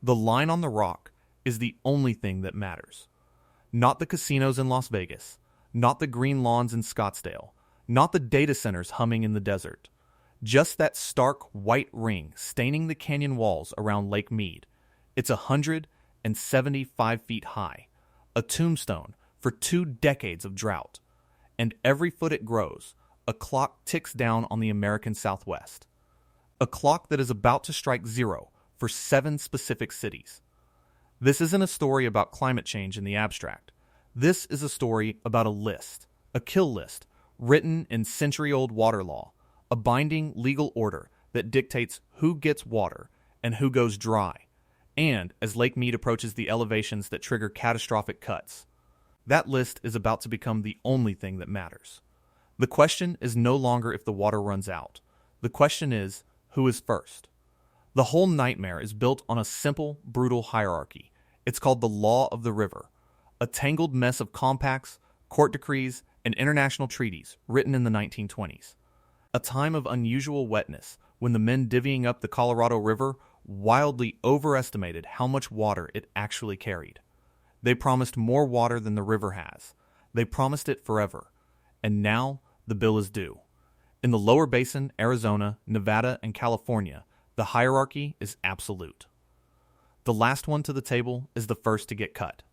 The line on the rock is the only thing that matters. Not the casinos in Las Vegas, not the green lawns in Scottsdale, not the data centers humming in the desert. Just that stark white ring staining the canyon walls around Lake Mead. It's 175 feet high, a tombstone for 2 decades of drought. And every foot it grows, a clock ticks down on the American Southwest. A clock that is about to strike zero for 7 specific cities. This isn't a story about climate change in the abstract. This is a story about a list, a kill list, written in century-old water law, a binding legal order that dictates who gets water and who goes dry, and as Lake Mead approaches the elevations that trigger catastrophic cuts. That list is about to become the only thing that matters. The question is no longer if the water runs out. The question is, who is first? The whole nightmare is built on a simple, brutal hierarchy. It's called the Law of the River, a tangled mess of compacts, court decrees, and international treaties written in the 1920s. A time of unusual wetness when the men divvying up the Colorado River wildly overestimated how much water it actually carried. They promised more water than the river has. They promised it forever. And now the bill is due. In the lower basin, Arizona, Nevada, and California, the hierarchy is absolute. The last one to the table is the first to get cut.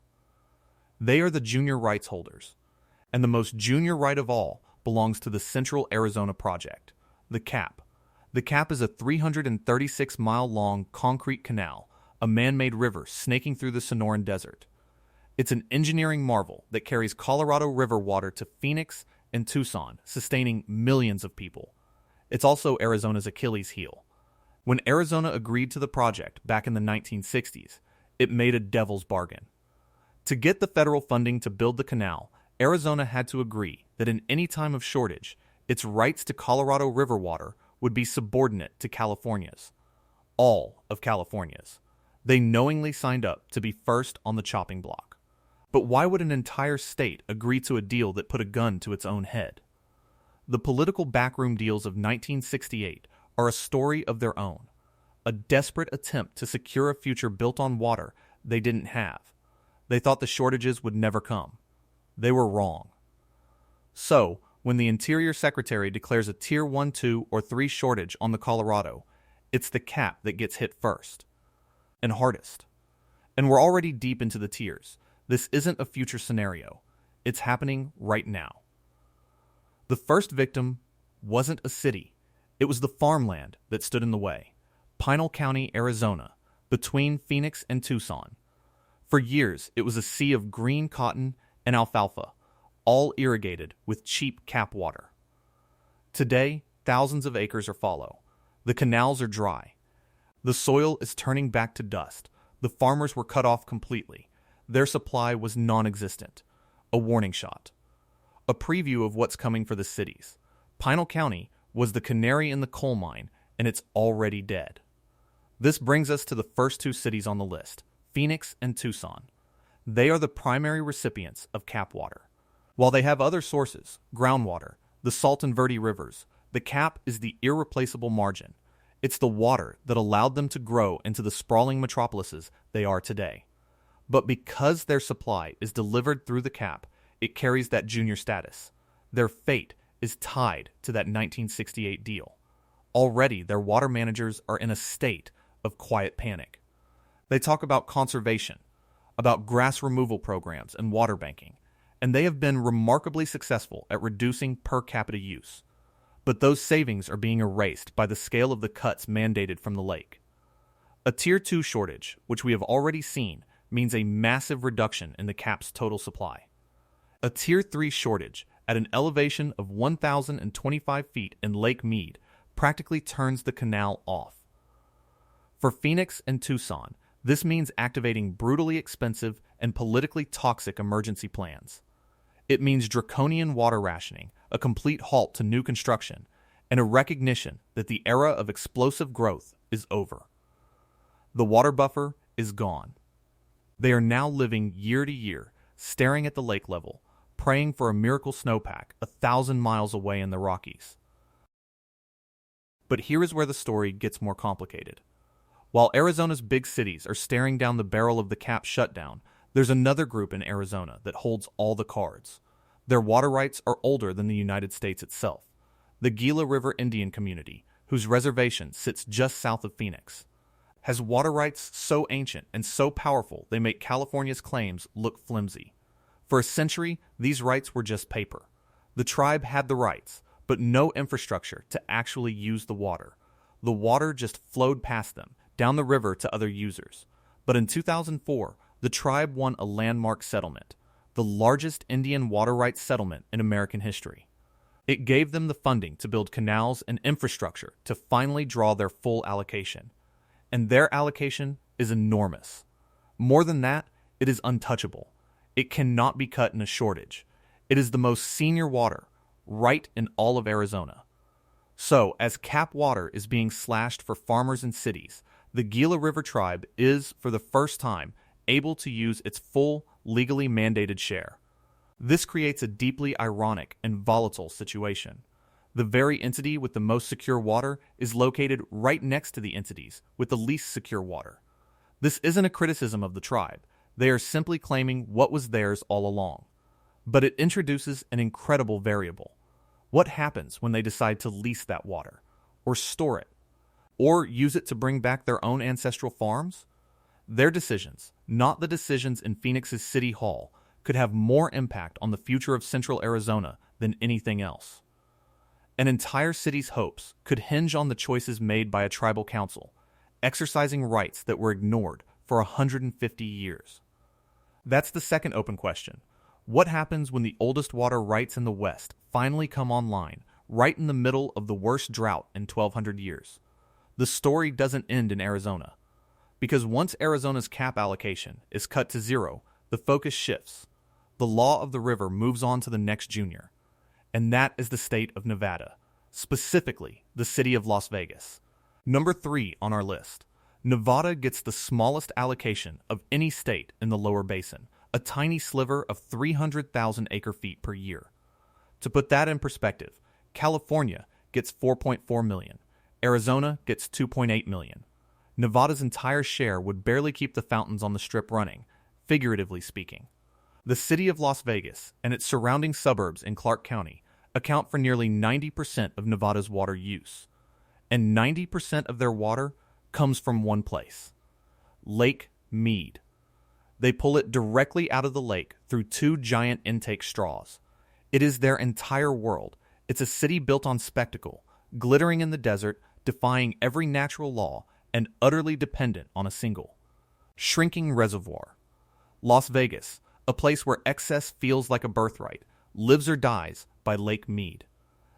They are the junior rights holders. And the most junior right of all belongs to the Central Arizona Project, the CAP. The CAP is a 336-mile-long concrete canal, a man-made river snaking through the Sonoran Desert. It's an engineering marvel that carries Colorado River water to Phoenix and Tucson, sustaining millions of people. It's also Arizona's Achilles heel. When Arizona agreed to the project back in the 1960s, it made a devil's bargain. To get the federal funding to build the canal, Arizona had to agree that in any time of shortage, its rights to Colorado River water would be subordinate to California's. All of California's. They knowingly signed up to be first on the chopping block. But why would an entire state agree to a deal that put a gun to its own head? The political backroom deals of 1968 are a story of their own, a desperate attempt to secure a future built on water they didn't have. They thought the shortages would never come. They were wrong. So, when the Interior Secretary declares a Tier 1, 2, or 3 shortage on the Colorado, it's the CAP that gets hit first and hardest. And we're already deep into the tiers. This isn't a future scenario. It's happening right now. The first victim wasn't a city. It was the farmland that stood in the way. Pinal County, Arizona, between Phoenix and Tucson. For years, it was a sea of green cotton and alfalfa, all irrigated with cheap CAP water. Today, thousands of acres are fallow. The canals are dry. The soil is turning back to dust. The farmers were cut off completely. Their supply was non-existent. A warning shot. A preview of what's coming for the cities. Pinal County was the canary in the coal mine, and it's already dead. This brings us to the first 2 cities on the list, Phoenix and Tucson. They are the primary recipients of CAP water. While they have other sources, groundwater, the Salt and Verde rivers, the CAP is the irreplaceable margin. It's the water that allowed them to grow into the sprawling metropolises they are today. But because their supply is delivered through the CAP, it carries that junior status. Their fate is tied to that 1968 deal. Already, their water managers are in a state of quiet panic. They talk about conservation, about grass removal programs and water banking, and they have been remarkably successful at reducing per capita use. But those savings are being erased by the scale of the cuts mandated from the lake. A Tier 2 shortage, which we have already seen, means a massive reduction in the CAP's total supply. A Tier 3 shortage at an elevation of 1,025 feet in Lake Mead practically turns the canal off. For Phoenix and Tucson, this means activating brutally expensive and politically toxic emergency plans. It means draconian water rationing, a complete halt to new construction, and a recognition that the era of explosive growth is over. The water buffer is gone. They are now living year to year, staring at the lake level, praying for a miracle snowpack 1,000 miles away in the Rockies. But here is where the story gets more complicated. While Arizona's big cities are staring down the barrel of the cap shutdown, there's another group in Arizona that holds all the cards. Their water rights are older than the United States itself. The Gila River Indian community, whose reservation sits just south of Phoenix, has water rights so ancient and so powerful they make California's claims look flimsy. For a century, these rights were just paper. The tribe had the rights, but no infrastructure to actually use the water. The water just flowed past them, down the river to other users. But in 2004, the tribe won a landmark settlement, the largest Indian water rights settlement in American history. It gave them the funding to build canals and infrastructure to finally draw their full allocation. And their allocation is enormous. More than that, it is untouchable. It cannot be cut in a shortage. It is the most senior water, right in all of Arizona. So, as cap water is being slashed for farmers and cities, the Gila River tribe is, for the first time, able to use its full, legally mandated share. This creates a deeply ironic and volatile situation. The very entity with the most secure water is located right next to the entities with the least secure water. This isn't a criticism of the tribe. They are simply claiming what was theirs all along. But it introduces an incredible variable. What happens when they decide to lease that water, or store it, or use it to bring back their own ancestral farms? Their decisions, not the decisions in Phoenix's City Hall, could have more impact on the future of Central Arizona than anything else. An entire city's hopes could hinge on the choices made by a tribal council, exercising rights that were ignored for 150 years. That's the second open question. What happens when the oldest water rights in the West finally come online, right in the middle of the worst drought in 1,200 years? The story doesn't end in Arizona. Because once Arizona's cap allocation is cut to zero, the focus shifts. The law of the river moves on to the next junior. And that is the state of Nevada, specifically the city of Las Vegas. Number 3 on our list. Nevada gets the smallest allocation of any state in the lower basin, a tiny sliver of 300,000 acre-feet per year. To put that in perspective, California gets 4.4 million, Arizona gets 2.8 million. Nevada's entire share would barely keep the fountains on the Strip running, figuratively speaking. The city of Las Vegas and its surrounding suburbs in Clark County account for nearly 90% of Nevada's water use. And 90% of their water comes from one place, Lake Mead. They pull it directly out of the lake through 2 giant intake straws. It is their entire world. It's a city built on spectacle, glittering in the desert, defying every natural law, and utterly dependent on a single shrinking reservoir. Las Vegas, a place where excess feels like a birthright, lives or dies by Lake Mead.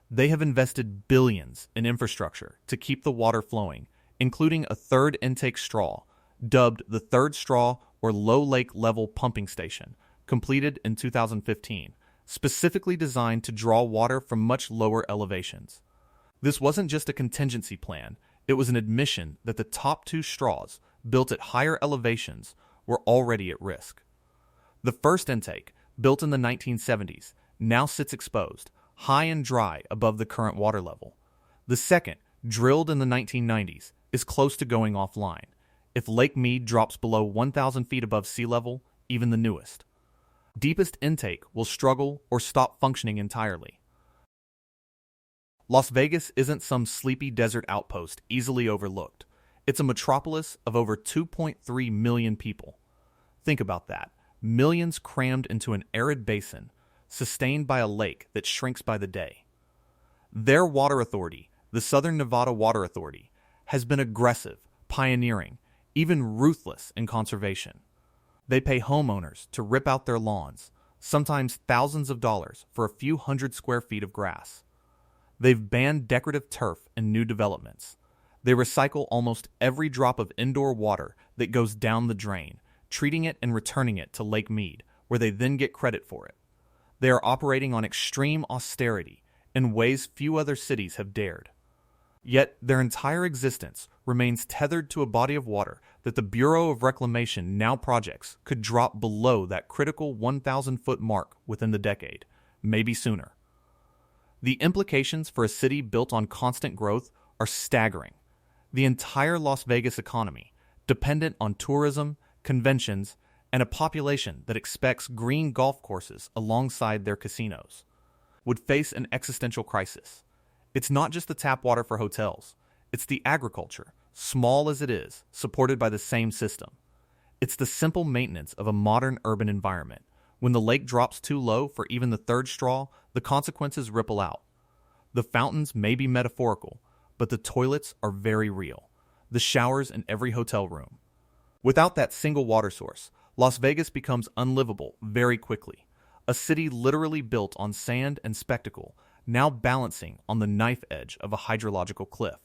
They have invested billions in infrastructure to keep the water flowing, including a 3rd intake straw, dubbed the 3rd Straw or Low Lake Level Pumping Station, completed in 2015, specifically designed to draw water from much lower elevations. This wasn't just a contingency plan, it was an admission that the top 2 straws, built at higher elevations, were already at risk. The first intake, built in the 1970s, now sits exposed, high and dry above the current water level. The second, drilled in the 1990s, is close to going offline. If Lake Mead drops below 1,000 feet above sea level, even the newest. Deepest intake will struggle or stop functioning entirely. Las Vegas isn't some sleepy desert outpost easily overlooked. It's a metropolis of over 2.3 million people. Think about that. Millions crammed into an arid basin, sustained by a lake that shrinks by the day. Their water authority, the Southern Nevada Water Authority, has been aggressive, pioneering, even ruthless in conservation. They pay homeowners to rip out their lawns, sometimes thousands of dollars for a few hundred square feet of grass. They've banned decorative turf in new developments. They recycle almost every drop of indoor water that goes down the drain, treating it and returning it to Lake Mead, where they then get credit for it. They are operating on extreme austerity in ways few other cities have dared. Yet their entire existence remains tethered to a body of water that the Bureau of Reclamation now projects could drop below that critical 1,000-foot mark within the decade, maybe sooner. The implications for a city built on constant growth are staggering. The entire Las Vegas economy, dependent on tourism, conventions, and a population that expects green golf courses alongside their casinos, would face an existential crisis. It's not just the tap water for hotels, it's the agriculture, small as it is, supported by the same system. It's the simple maintenance of a modern urban environment. When the lake drops too low for even the third straw, the consequences ripple out. The fountains may be metaphorical, but the toilets are very real. The showers in every hotel room. Without that single water source, Las Vegas becomes unlivable very quickly. A city literally built on sand and spectacle, now balancing on the knife edge of a hydrological cliff.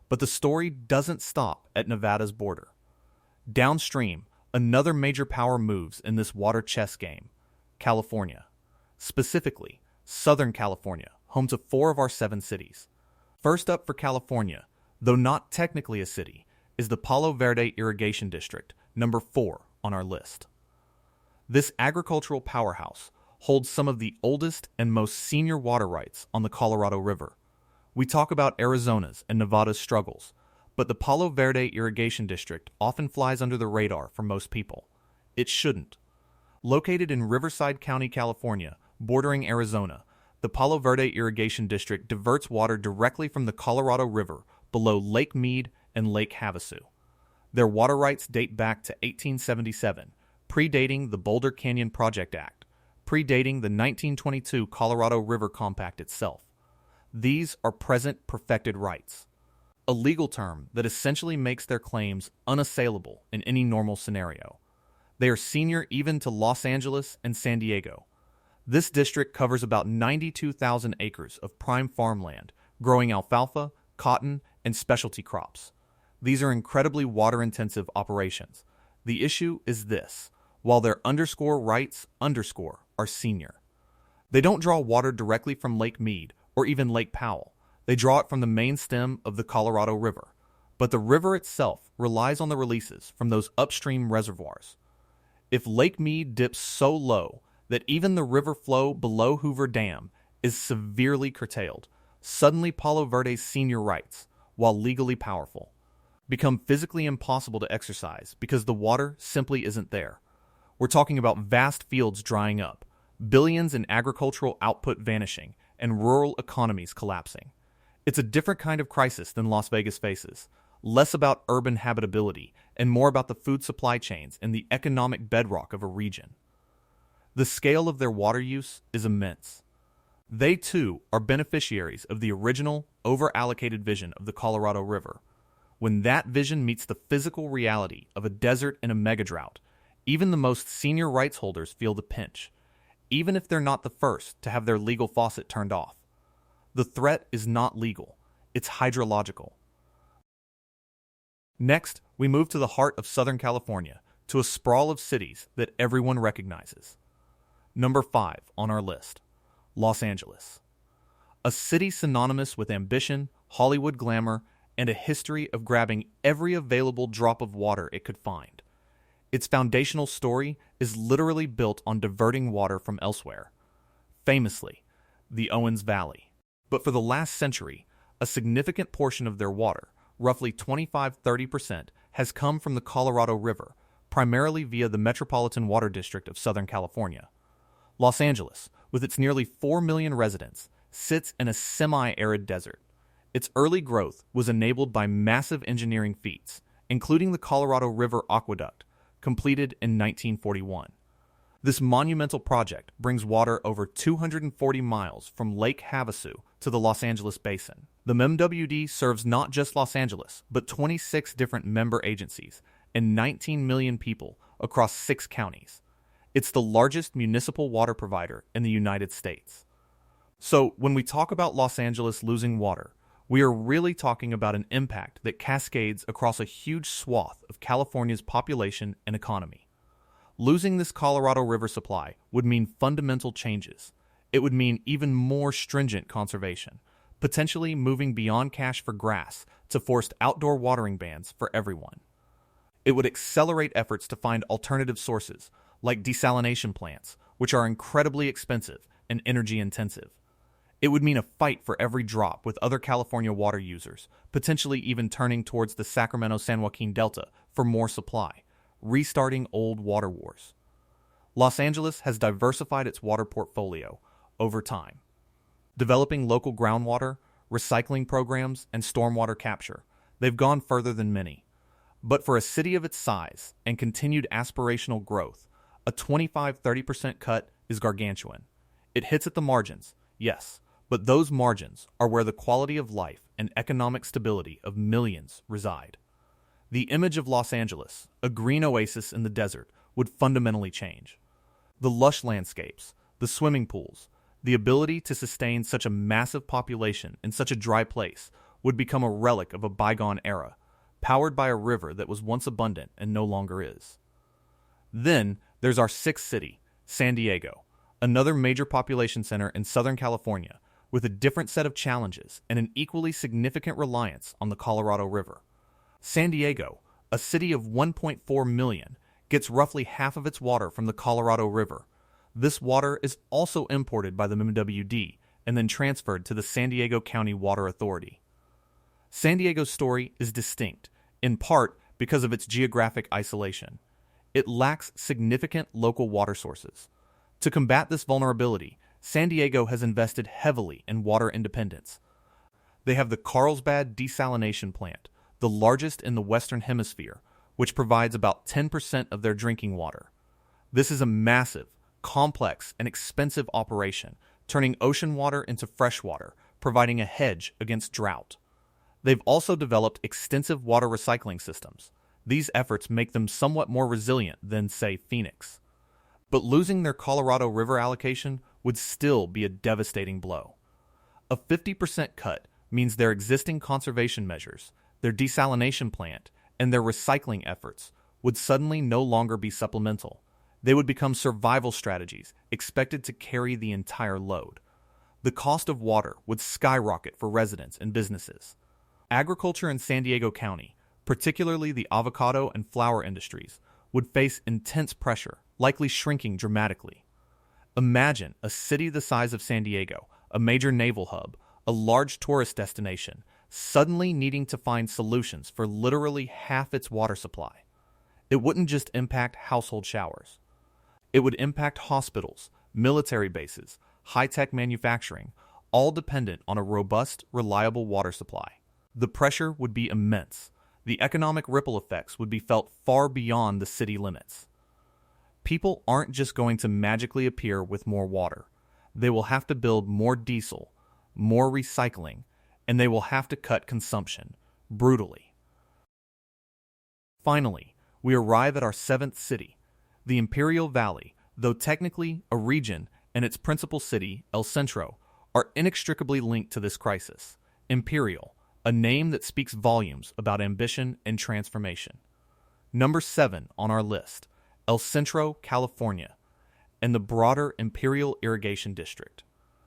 But the story doesn't stop at Nevada's border. Downstream, another major power moves in this water chess game: California. Specifically, Southern California, home to 4 of our 7 cities. First up for California, though not technically a city, is the Palo Verde Irrigation District, number 4 on our list. This agricultural powerhouse holds some of the oldest and most senior water rights on the Colorado River. We talk about Arizona's and Nevada's struggles, but the Palo Verde Irrigation District often flies under the radar for most people. It shouldn't. Located in Riverside County, California, bordering Arizona, the Palo Verde Irrigation District diverts water directly from the Colorado River below Lake Mead and Lake Havasu. Their water rights date back to 1877, predating the Boulder Canyon Project Act, predating the 1922 Colorado River Compact itself. These are present perfected rights, a legal term that essentially makes their claims unassailable in any normal scenario. They are senior even to Los Angeles and San Diego. This district covers about 92,000 acres of prime farmland, growing alfalfa, cotton, and specialty crops. These are incredibly water-intensive operations. The issue is this: while their rights are senior. They don't draw water directly from Lake Mead or even Lake Powell. They draw it from the main stem of the Colorado River. But the river itself relies on the releases from those upstream reservoirs. If Lake Mead dips so low that even the river flow below Hoover Dam is severely curtailed, suddenly Palo Verde's senior rights, while legally powerful, become physically impossible to exercise because the water simply isn't there. We're talking about vast fields drying up, billions in agricultural output vanishing, and rural economies collapsing. It's a different kind of crisis than Las Vegas faces, less about urban habitability and more about the food supply chains and the economic bedrock of a region. The scale of their water use is immense. They, too, are beneficiaries of the original, over-allocated vision of the Colorado River. When that vision meets the physical reality of a desert and a megadrought, even the most senior rights holders feel the pinch, even if they're not the first to have their legal faucet turned off. The threat is not legal, it's hydrological. Next, we move to the heart of Southern California, to a sprawl of cities that everyone recognizes. Number 5 on our list, Los Angeles. A city synonymous with ambition, Hollywood glamour, and a history of grabbing every available drop of water it could find. Its foundational story is literally built on diverting water from elsewhere. Famously, the Owens Valley. But for the last century, a significant portion of their water, roughly 25–30%, has come from the Colorado River, primarily via the Metropolitan Water District of Southern California. Los Angeles, with its nearly 4 million residents, sits in a semi-arid desert. Its early growth was enabled by massive engineering feats, including the Colorado River Aqueduct, completed in 1941. This monumental project brings water over 240 miles from Lake Havasu to the Los Angeles basin. The MWD serves not just Los Angeles, but 26 different member agencies and 19 million people across 6 counties. It's the largest municipal water provider in the United States. So, when we talk about Los Angeles losing water, we are really talking about an impact that cascades across a huge swath of California's population and economy. Losing this Colorado River supply would mean fundamental changes. It would mean even more stringent conservation, potentially moving beyond cash for grass to forced outdoor watering bans for everyone. It would accelerate efforts to find alternative sources, like desalination plants, which are incredibly expensive and energy intensive. It would mean a fight for every drop with other California water users, potentially even turning towards the Sacramento-San Joaquin Delta for more supply, restarting old water wars. Los Angeles has diversified its water portfolio over time, developing local groundwater, recycling programs, and stormwater capture. They've gone further than many. But for a city of its size and continued aspirational growth, a 25-30% cut is gargantuan. It hits at the margins, yes, but those margins are where the quality of life and economic stability of millions reside. The image of Los Angeles, a green oasis in the desert, would fundamentally change. The lush landscapes, the swimming pools, the ability to sustain such a massive population in such a dry place would become a relic of a bygone era, powered by a river that was once abundant and no longer is. Then there's our sixth city, San Diego, another major population center in Southern California, with a different set of challenges and an equally significant reliance on the Colorado River. San Diego, a city of 1.4 million, gets roughly half of its water from the Colorado River. This water is also imported by the MWD and then transferred to the San Diego County Water Authority. San Diego's story is distinct, in part because of its geographic isolation. It lacks significant local water sources. To combat this vulnerability, San Diego has invested heavily in water independence. They have the Carlsbad Desalination Plant, the largest in the Western Hemisphere, which provides about 10% of their drinking water. This is a massive, complex, and expensive operation, turning ocean water into fresh water, providing a hedge against drought. They've also developed extensive water recycling systems. These efforts make them somewhat more resilient than, say, Phoenix. But losing their Colorado River allocation would still be a devastating blow. A 50% cut means their existing conservation measures, their desalination plant, and their recycling efforts would suddenly no longer be supplemental. They would become survival strategies expected to carry the entire load. The cost of water would skyrocket for residents and businesses. Agriculture in San Diego County, particularly the avocado and flower industries, would face intense pressure, likely shrinking dramatically. Imagine a city the size of San Diego, a major naval hub, a large tourist destination, suddenly needing to find solutions for literally half its water supply. It wouldn't just impact household showers. It would impact hospitals, military bases, high-tech manufacturing, all dependent on a robust, reliable water supply. The pressure would be immense. The economic ripple effects would be felt far beyond the city limits. People aren't just going to magically appear with more water. They will have to build more diesel, more recycling, and they will have to cut consumption, brutally. Finally, we arrive at our seventh city, the Imperial Valley, though technically a region and its principal city, El Centro, are inextricably linked to this crisis. Imperial, a name that speaks volumes about ambition and transformation. Number 7 on our list, El Centro, California, and the broader Imperial Irrigation District.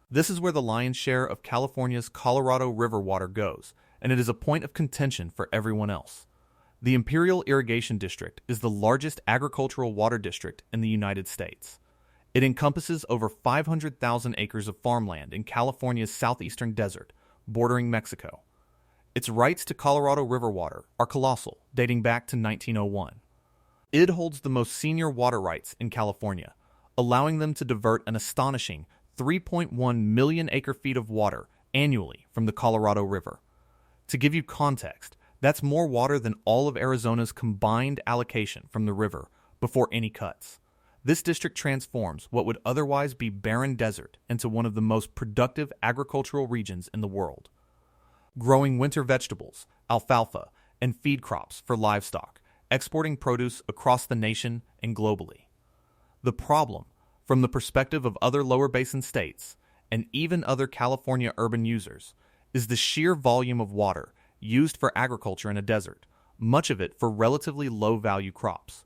This is where the lion's share of California's Colorado River water goes, and it is a point of contention for everyone else. The Imperial Irrigation District is the largest agricultural water district in the United States. It encompasses over 500,000 acres of farmland in California's southeastern desert, bordering Mexico. Its rights to Colorado River water are colossal, dating back to 1901. It holds the most senior water rights in California, allowing them to divert an astonishing 3.1 million acre-feet of water annually from the Colorado River. To give you context, that's more water than all of Arizona's combined allocation from the river before any cuts. This district transforms what would otherwise be barren desert into one of the most productive agricultural regions in the world. Growing winter vegetables, alfalfa, and feed crops for livestock, exporting produce across the nation and globally. The problem, from the perspective of other lower basin states, and even other California urban users, is the sheer volume of water used for agriculture in a desert, much of it for relatively low-value crops.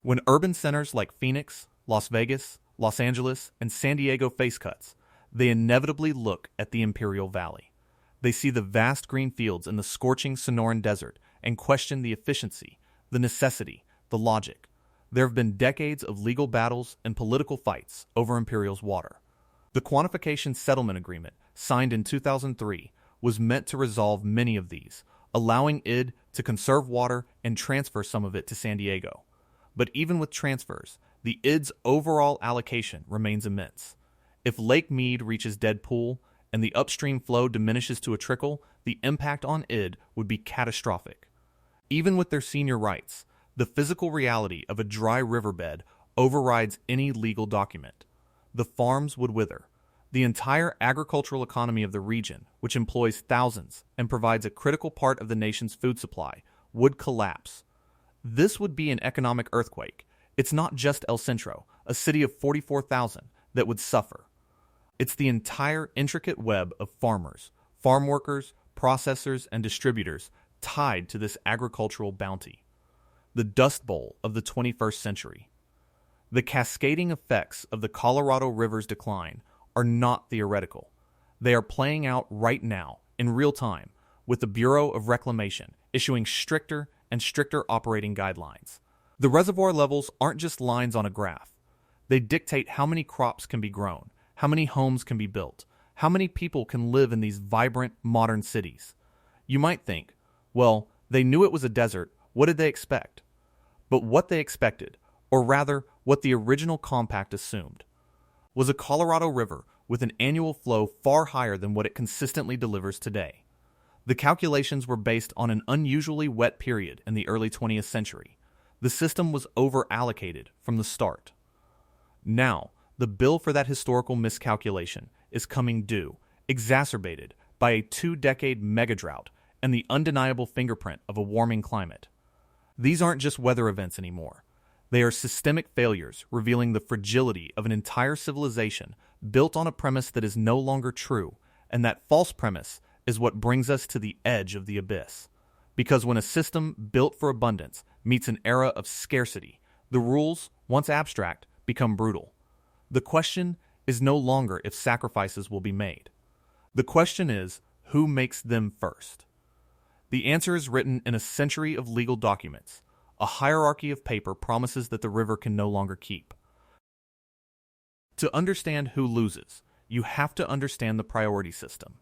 When urban centers like Phoenix, Las Vegas, Los Angeles, and San Diego face cuts, they inevitably look at the Imperial Valley. They see the vast green fields in the scorching Sonoran Desert and question the efficiency, the necessity, the logic. There have been decades of legal battles and political fights over Imperial's water. The Quantification Settlement Agreement, signed in 2003, was meant to resolve many of these, allowing ID to conserve water and transfer some of it to San Diego. But even with transfers, the ID's overall allocation remains immense. If Lake Mead reaches dead pool and the upstream flow diminishes to a trickle, the impact on ID would be catastrophic. Even with their senior rights, the physical reality of a dry riverbed overrides any legal document. The farms would wither. The entire agricultural economy of the region, which employs thousands and provides a critical part of the nation's food supply, would collapse. This would be an economic earthquake. It's not just El Centro, a city of 44,000, that would suffer. It's the entire intricate web of farmers, farm workers, processors, and distributors tied to this agricultural bounty. The Dust Bowl of the 21st century. The cascading effects of the Colorado River's decline are not theoretical. They are playing out right now, in real time, with the Bureau of Reclamation issuing stricter and stricter operating guidelines. The reservoir levels aren't just lines on a graph. They dictate how many crops can be grown, how many homes can be built, how many people can live in these vibrant, modern cities. You might think, well, they knew it was a desert, what did they expect? But what they expected, or rather, what the original compact assumed, was a Colorado River with an annual flow far higher than what it consistently delivers today. The calculations were based on an unusually wet period in the early 20th century. The system was over-allocated from the start. Now, the bill for that historical miscalculation is coming due, exacerbated by a 2-decade megadrought and the undeniable fingerprint of a warming climate. These aren't just weather events anymore. They are systemic failures revealing the fragility of an entire civilization built on a premise that is no longer true, and that false premise is what brings us to the edge of the abyss. Because when a system built for abundance meets an era of scarcity, the rules, once abstract, become brutal. The question is no longer if sacrifices will be made. The question is, who makes them first? The answer is written in a century of legal documents. A hierarchy of paper promises that the river can no longer keep. To understand who loses, you have to understand the priority system.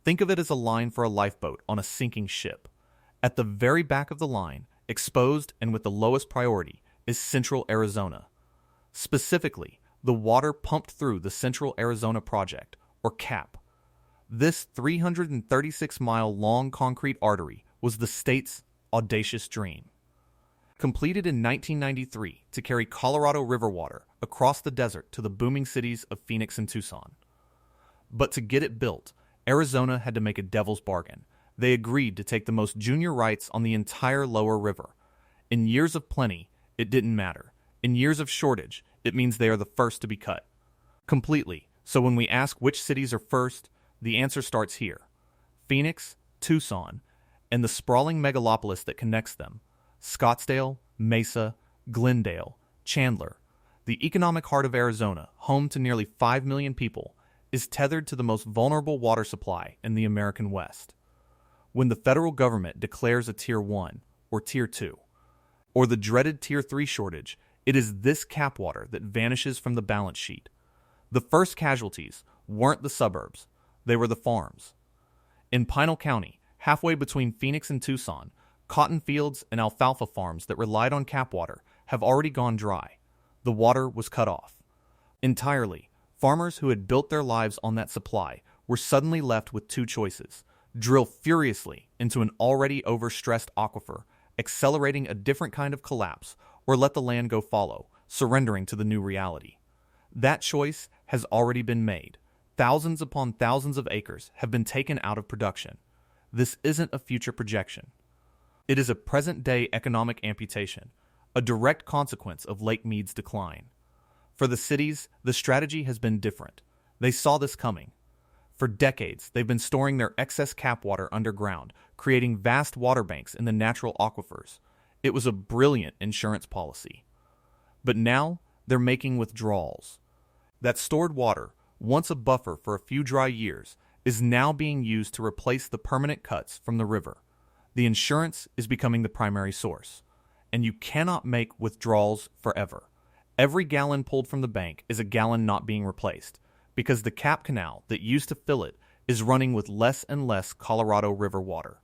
Think of it as a line for a lifeboat on a sinking ship. At the very back of the line, exposed and with the lowest priority, is Central Arizona. Specifically, the water pumped through the Central Arizona Project, or CAP. This 336-mile-long concrete artery was the state's audacious dream. Completed in 1993 to carry Colorado River water across the desert to the booming cities of Phoenix and Tucson. But to get it built, Arizona had to make a devil's bargain. They agreed to take the most junior rights on the entire lower river. In years of plenty, it didn't matter. In years of shortage, it means they are the first to be cut. Completely. So when we ask which cities are first, the answer starts here. Phoenix, Tucson, and the sprawling megalopolis that connects them. Scottsdale, Mesa, Glendale, Chandler. The economic heart of Arizona, home to nearly 5 million people, is tethered to the most vulnerable water supply in the American West. When the federal government declares a Tier 1 or Tier 2, or the dreaded Tier 3 shortage, it is this cap water that vanishes from the balance sheet. The first casualties weren't the suburbs, they were the farms. In Pinal County, halfway between Phoenix and Tucson, cotton fields and alfalfa farms that relied on cap water have already gone dry. The water was cut off. Entirely, farmers who had built their lives on that supply were suddenly left with two choices: drill furiously into an already overstressed aquifer, accelerating a different kind of collapse, or let the land go fallow, surrendering to the new reality. That choice has already been made. Thousands upon thousands of acres have been taken out of production. This isn't a future projection. It is a present-day economic amputation, a direct consequence of Lake Mead's decline. For the cities, the strategy has been different. They saw this coming. For decades, they've been storing their excess cap water underground, creating vast water banks in the natural aquifers. It was a brilliant insurance policy. But now, they're making withdrawals. That stored water, once a buffer for a few dry years, is now being used to replace the permanent cuts from the river. The insurance is becoming the primary source. And you cannot make withdrawals forever. Every gallon pulled from the bank is a gallon not being replaced, because the cap canal that used to fill it is running with less and less Colorado River water.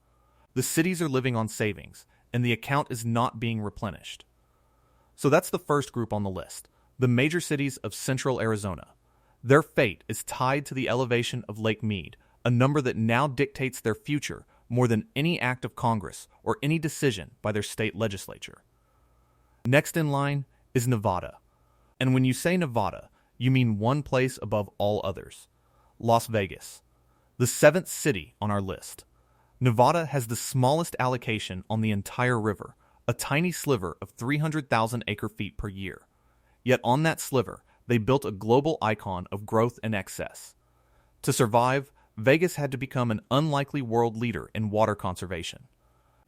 The cities are living on savings, and the account is not being replenished. So that's the first group on the list, the major cities of central Arizona. Their fate is tied to the elevation of Lake Mead, a number that now dictates their future more than any act of Congress or any decision by their state legislature. Next in line is Nevada. And when you say Nevada, you mean one place above all others, Las Vegas, the seventh city on our list. Nevada has the smallest allocation on the entire river, a tiny sliver of 300,000 acre-feet per year. Yet on that sliver, they built a global icon of growth and excess. To survive, Vegas had to become an unlikely world leader in water conservation.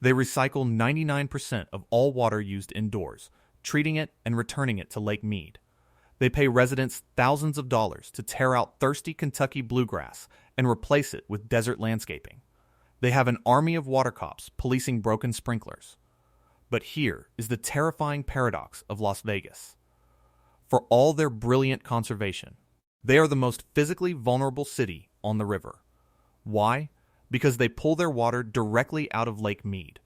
They recycle 99% of all water used indoors, treating it and returning it to Lake Mead. They pay residents thousands of dollars to tear out thirsty Kentucky bluegrass and replace it with desert landscaping. They have an army of water cops policing broken sprinklers. But here is the terrifying paradox of Las Vegas. For all their brilliant conservation, they are the most physically vulnerable city on the river. Why? Because they pull their water directly out of Lake Mead.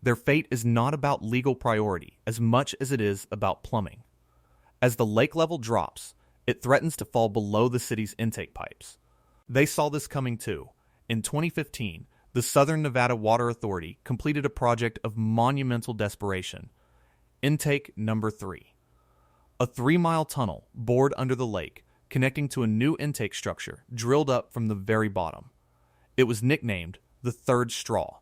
Their fate is not about legal priority as much as it is about plumbing. As the lake level drops, it threatens to fall below the city's intake pipes. They saw this coming too. In 2015, the Southern Nevada Water Authority completed a project of monumental desperation. Intake number 3. A 3-mile tunnel bored under the lake, connecting to a new intake structure drilled up from the very bottom. It was nicknamed the Third Straw.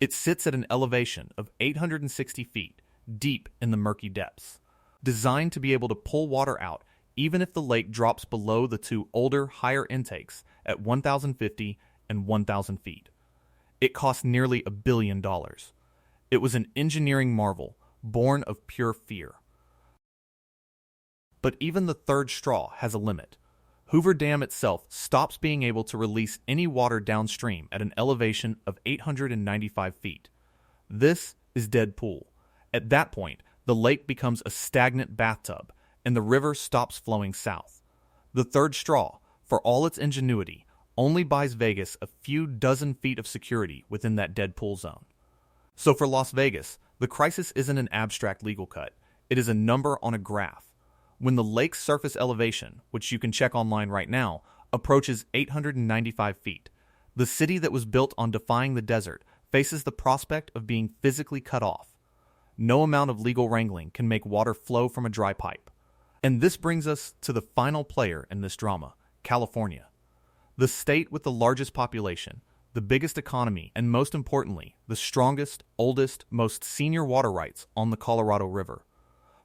It sits at an elevation of 860 feet, deep in the murky depths, designed to be able to pull water out even if the lake drops below the two older, higher intakes at 1,050 and 1,000 feet. It cost nearly $1 billion. It was an engineering marvel, born of pure fear. But even the third straw has a limit. Hoover Dam itself stops being able to release any water downstream at an elevation of 895 feet. This is dead pool. At that point, the lake becomes a stagnant bathtub, and the river stops flowing south. The third straw, for all its ingenuity, only buys Vegas a few dozen feet of security within that dead pool zone. So for Las Vegas, the crisis isn't an abstract legal cut. It is a number on a graph. When the lake's surface elevation, which you can check online right now, approaches 895 feet, the city that was built on defying the desert faces the prospect of being physically cut off. No amount of legal wrangling can make water flow from a dry pipe. And this brings us to the final player in this drama, California. The state with the largest population, the biggest economy, and most importantly, the strongest, oldest, most senior water rights on the Colorado River.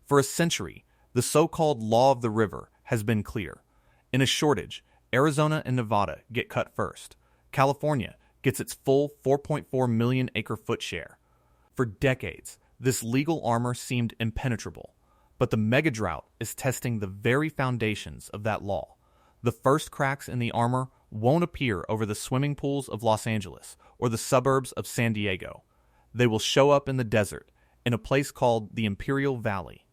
For a century, the so-called law of the river has been clear. In a shortage, Arizona and Nevada get cut first. California gets its full 4.4 million acre-foot share. For decades, this legal armor seemed impenetrable, but the mega-drought is testing the very foundations of that law. The first cracks in the armor won't appear over the swimming pools of Los Angeles or the suburbs of San Diego. They will show up in the desert, in a place called the Imperial Valley.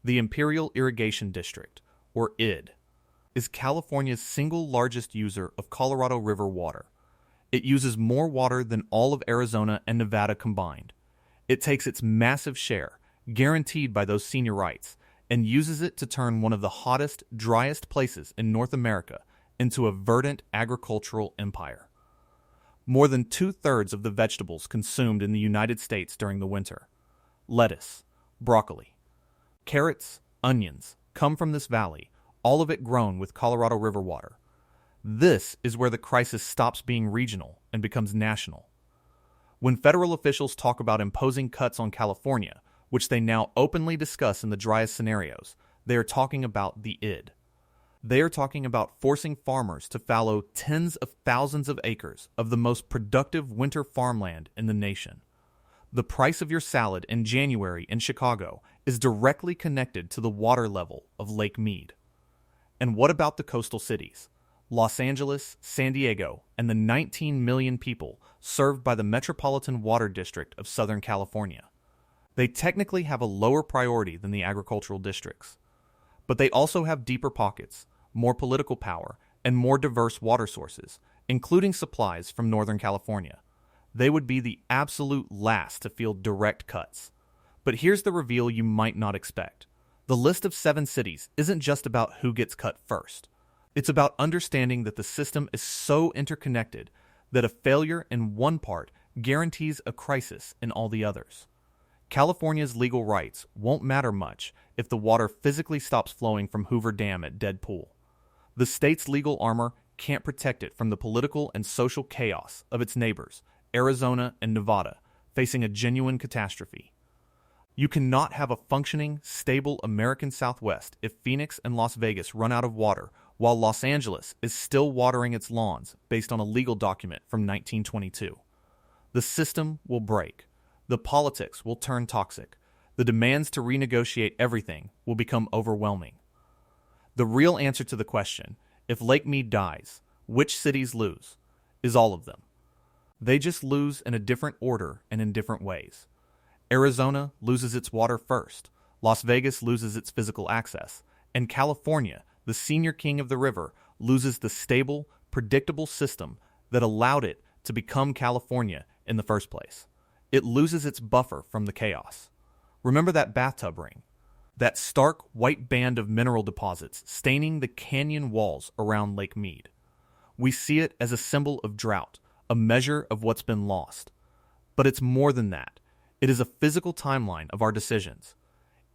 The Imperial Irrigation District, or ID, is California's single largest user of Colorado River water. It uses more water than all of Arizona and Nevada combined. It takes its massive share, guaranteed by those senior rights, and uses it to turn one of the hottest, driest places in North America into a verdant agricultural empire. More than 2/3 of the vegetables consumed in the United States during the winter, lettuce, broccoli, carrots, onions, come from this valley, all of it grown with Colorado River water. This is where the crisis stops being regional and becomes national. When federal officials talk about imposing cuts on California, which they now openly discuss in the driest scenarios, they are talking about the ID. They are talking about forcing farmers to fallow tens of thousands of acres of the most productive winter farmland in the nation. The price of your salad in January in Chicago is directly connected to the water level of Lake Mead. And what about the coastal cities? Los Angeles, San Diego, and the 19 million people served by the Metropolitan Water District of Southern California. They technically have a lower priority than the agricultural districts, but they also have deeper pockets, more political power, and more diverse water sources, including supplies from Northern California. they would be the absolute last to feel direct cuts. But here's the reveal you might not expect. The list of 7 cities isn't just about who gets cut first. It's about understanding that the system is so interconnected that a failure in one part guarantees a crisis in all the others. California's legal rights won't matter much if the water physically stops flowing from Hoover Dam at Dead Pool. The state's legal armor can't protect it from the political and social chaos of its neighbors, Arizona and Nevada, facing a genuine catastrophe. You cannot have a functioning, stable American Southwest if Phoenix and Las Vegas run out of water while Los Angeles is still watering its lawns based on a legal document from 1922. The system will break. The politics will turn toxic. The demands to renegotiate everything will become overwhelming. The real answer to the question, if Lake Mead dies, which cities lose, is all of them. They just lose in a different order and in different ways. Arizona loses its water first, Las Vegas loses its physical access, and California, the senior king of the river, loses the stable, predictable system that allowed it to become California in the first place. It loses its buffer from the chaos. Remember that bathtub ring? That stark white band of mineral deposits staining the canyon walls around Lake Mead. We see it as a symbol of drought, a measure of what's been lost. But it's more than that. It is a physical timeline of our decisions.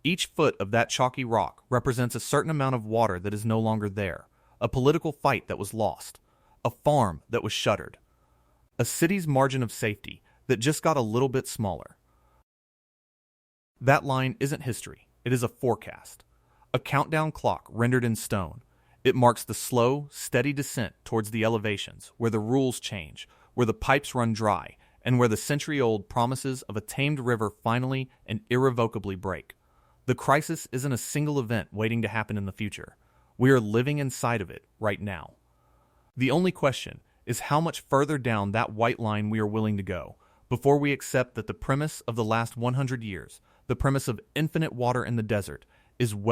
Each foot of that chalky rock represents a certain amount of water that is no longer there, a political fight that was lost, a farm that was shuttered, a city's margin of safety that just got a little bit smaller. That line isn't history, it is a forecast, a countdown clock rendered in stone. It marks the slow, steady descent towards the elevations where the rules change, where the pipes run dry, and where the century-old promises of a tamed river finally and irrevocably break. The crisis isn't a single event waiting to happen in the future. We are living inside of it right now. The only question is how much further down that white line we are willing to go before we accept that the premise of the last 100 years, the premise of infinite water in the desert, is well